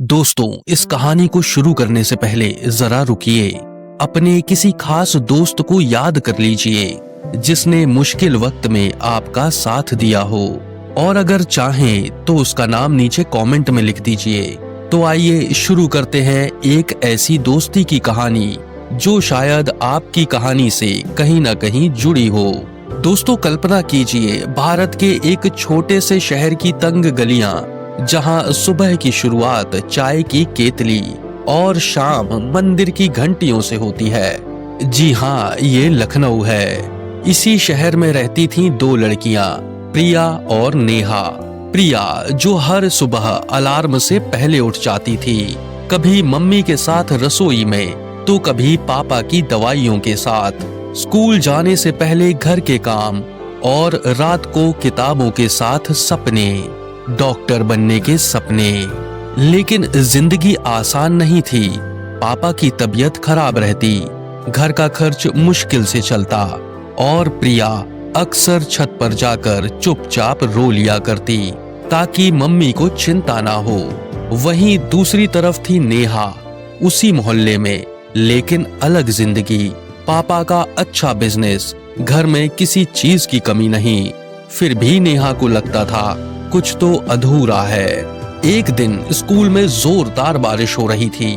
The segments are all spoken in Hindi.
दोस्तों, इस कहानी को शुरू करने से पहले जरा रुकिए। अपने किसी खास दोस्त को याद कर लीजिए जिसने मुश्किल वक्त में आपका साथ दिया हो, और अगर चाहें तो उसका नाम नीचे कमेंट में लिख दीजिए। तो आइए शुरू करते हैं एक ऐसी दोस्ती की कहानी जो शायद आपकी कहानी से कहीं ना कहीं जुड़ी हो। दोस्तों, कल्पना कीजिए भारत के एक छोटे से शहर की तंग गलियां, जहां सुबह की शुरुआत चाय की केतली और शाम मंदिर की घंटियों से होती है। जी हाँ, ये लखनऊ है। इसी शहर में रहती थीं दो लड़कियां, प्रिया और नेहा। प्रिया जो हर सुबह अलार्म से पहले उठ जाती थी, कभी मम्मी के साथ रसोई में तो कभी पापा की दवाइयों के साथ, स्कूल जाने से पहले घर के काम और रात को किताबों के साथ सपने, डॉक्टर बनने के सपने। लेकिन जिंदगी आसान नहीं थी। पापा की तबीयत खराब रहती, घर का खर्च मुश्किल से चलता और प्रिया अक्सर छत पर जाकर चुपचाप रो लिया करती ताकि मम्मी को चिंता ना हो। वहीं दूसरी तरफ थी नेहा, उसी मोहल्ले में लेकिन अलग जिंदगी। पापा का अच्छा बिजनेस, घर में किसी चीज की कमी नहीं। फिर भी नेहा को लगता था कुछ तो अधूरा है। एक दिन स्कूल में जोरदार बारिश हो रही थी।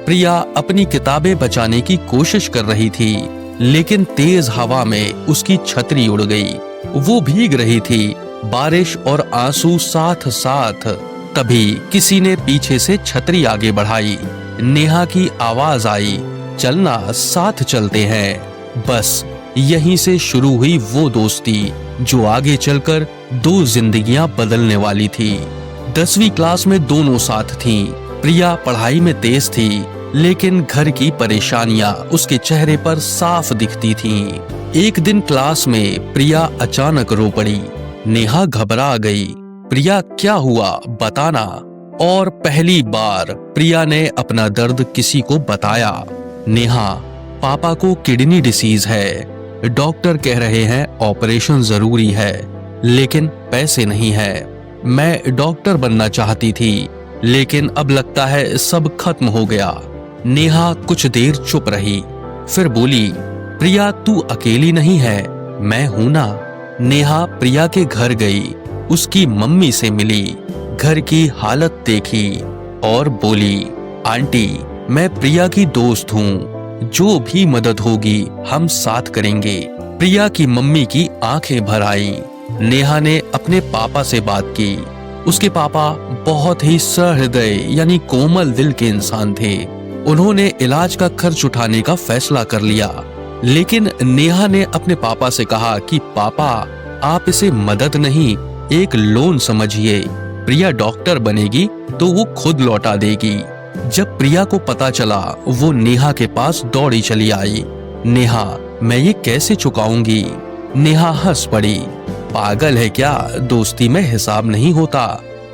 प्रिया अपनी किताबें बचाने की कोशिश कर रही थी, लेकिन तेज हवा में उसकी छतरी उड़ गई। वो भीग रही थी, बारिश और आंसू साथ साथ। तभी किसी ने पीछे से छतरी आगे बढ़ाई। नेहा की आवाज आई, चलना, साथ चलते हैं। बस यहीं से शुरू हुई वो दोस्ती जो आगे चलकर दो जिंदगियां बदलने वाली थी। 10वीं क्लास में दोनों साथ थीं। प्रिया पढ़ाई में तेज थी, लेकिन घर की परेशानियां उसके चेहरे पर साफ दिखती थीं। एक दिन क्लास में प्रिया अचानक रो पड़ी। नेहा घबरा गई। प्रिया, क्या हुआ, बताना। और पहली बार प्रिया ने अपना दर्द किसी को बताया। नेहा, पापा को किडनी डिसीज है, डॉक्टर कह रहे हैं ऑपरेशन जरूरी है, लेकिन पैसे नहीं है। मैं डॉक्टर बनना चाहती थी, लेकिन अब लगता है सब खत्म हो गया। नेहा कुछ देर चुप रही, फिर बोली, प्रिया तू अकेली नहीं है, मैं हूं ना। नेहा प्रिया के घर गई, उसकी मम्मी से मिली, घर की हालत देखी और बोली, आंटी मैं प्रिया की दोस्त हूँ, जो भी मदद होगी हम साथ करेंगे। प्रिया की मम्मी की आंखें भर आई। नेहा ने अपने पापा से बात की। उसके पापा बहुत ही सहृदय यानी कोमल दिल के इंसान थे। उन्होंने इलाज का खर्च उठाने का फैसला कर लिया, लेकिन नेहा ने अपने पापा से कहा कि पापा आप इसे मदद नहीं, एक लोन समझिए। प्रिया डॉक्टर बनेगी तो वो खुद लौटा देगी। जब प्रिया को पता चला, वो नेहा के पास दौड़ी चली आई। नेहा, मैं ये कैसे चुकाऊंगी? नेहा हंस पड़ी। पागल है क्या, दोस्ती में हिसाब नहीं होता,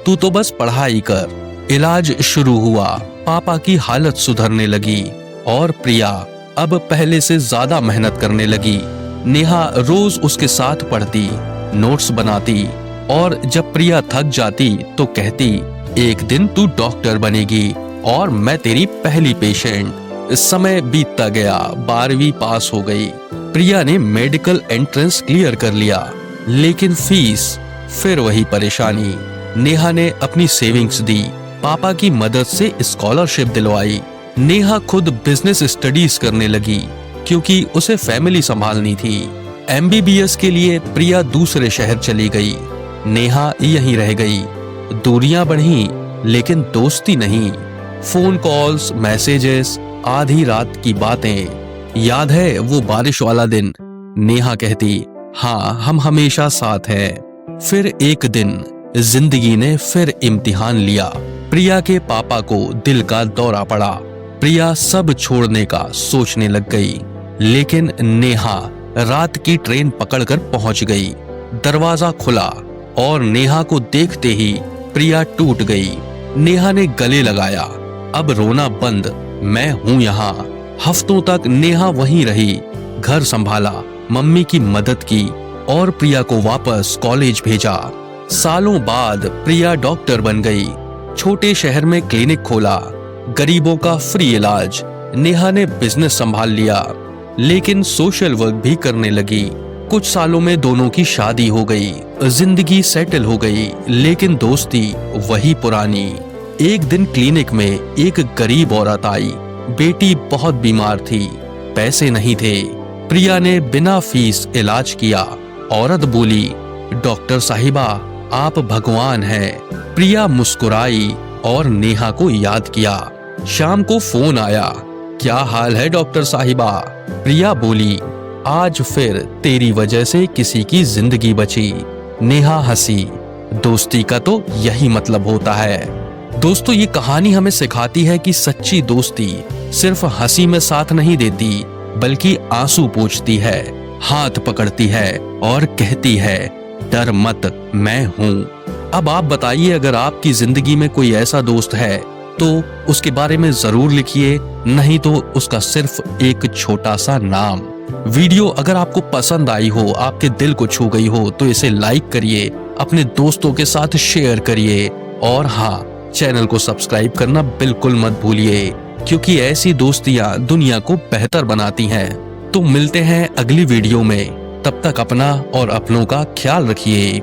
तू तो बस पढ़ाई कर। इलाज शुरू हुआ, पापा की हालत सुधरने लगी और प्रिया अब पहले से ज्यादा मेहनत करने लगी। नेहा रोज उसके साथ पढ़ती, नोट्स बनाती और जब प्रिया थक जाती तो कहती, एक दिन तू डॉक्टर बनेगी और मैं तेरी पहली पेशेंट। समय बीतता गया, 12वीं पास हो गई। प्रिया ने मेडिकल एंट्रेंस क्लियर कर लिया, लेकिन फीस, फिर वही परेशानी। नेहा ने अपनी सेविंग्स दी, पापा की मदद से स्कॉलरशिप दिलवाई। नेहा खुद बिजनेस स्टडीज करने लगी, क्योंकि उसे फैमिली संभालनी थी। MBBS के लिए प्रिया दूसरे शहर चली गई, नेहा यहीं रह गई। दूरियां बढ़ी, लेकिन दोस्ती नहीं। फोन कॉल्स, मैसेजेस, आधी रात की बातें। याद है वो बारिश वाला दिन? नेहा कहती, हाँ हम हमेशा साथ हैं। फिर एक दिन जिंदगी ने फिर इम्तिहान लिया। प्रिया के पापा को दिल का दौरा पड़ा। प्रिया सब छोड़ने का सोचने लग गई, लेकिन नेहा रात की ट्रेन पकड़कर पहुंच गई। दरवाजा खुला और नेहा को देखते ही प्रिया टूट गई। नेहा ने गले लगाया, अब रोना बंद, मैं हूं यहाँ। हफ्तों तक नेहा वहीं रही, घर संभाला, मम्मी की मदद की और प्रिया को वापस कॉलेज भेजा। सालों बाद प्रिया डॉक्टर बन गई। छोटे शहर में क्लिनिक खोला, गरीबों का फ्री इलाज। नेहा ने बिजनेस संभाल लिया, लेकिन सोशल वर्क भी करने लगी। कुछ सालों में दोनों की शादी हो गई, जिंदगी सेटल हो गई, लेकिन दोस्ती वही पुरानी। एक दिन क्लिनिक में एक गरीब औरत आई। बेटी बहुत बीमार थी, पैसे नहीं थे। प्रिया ने बिना फीस इलाज किया। औरत बोली, डॉक्टर साहिबा, आप भगवान हैं। प्रिया मुस्कुराई और नेहा को याद किया। शाम को फोन आया, क्या हाल है डॉक्टर साहिबा? प्रिया बोली, आज फिर तेरी वजह से किसी की जिंदगी बची। नेहा हंसी। दोस्ती का तो यही मतलब होता है। दोस्तों, ये कहानी हमें सिखाती है कि सच्ची दोस्ती सिर्फ हंसी में साथ नहीं देती, बल्कि आंसू पोंछती है, हाथ पकड़ती है और कहती है, डर मत, मैं हूँ। अब आप बताइए, अगर आपकी जिंदगी में कोई ऐसा दोस्त है तो उसके बारे में जरूर लिखिए, नहीं तो उसका सिर्फ एक छोटा सा नाम। वीडियो अगर आपको पसंद आई हो, आपके दिल को छू गई हो, तो इसे लाइक करिए, अपने दोस्तों के साथ शेयर करिए और हाँ, चैनल को सब्सक्राइब करना बिल्कुल मत भूलिए, क्योंकि ऐसी दोस्तियां दुनिया को बेहतर बनाती हैं। तो मिलते हैं अगली वीडियो में, तब तक अपना और अपनों का ख्याल रखिए।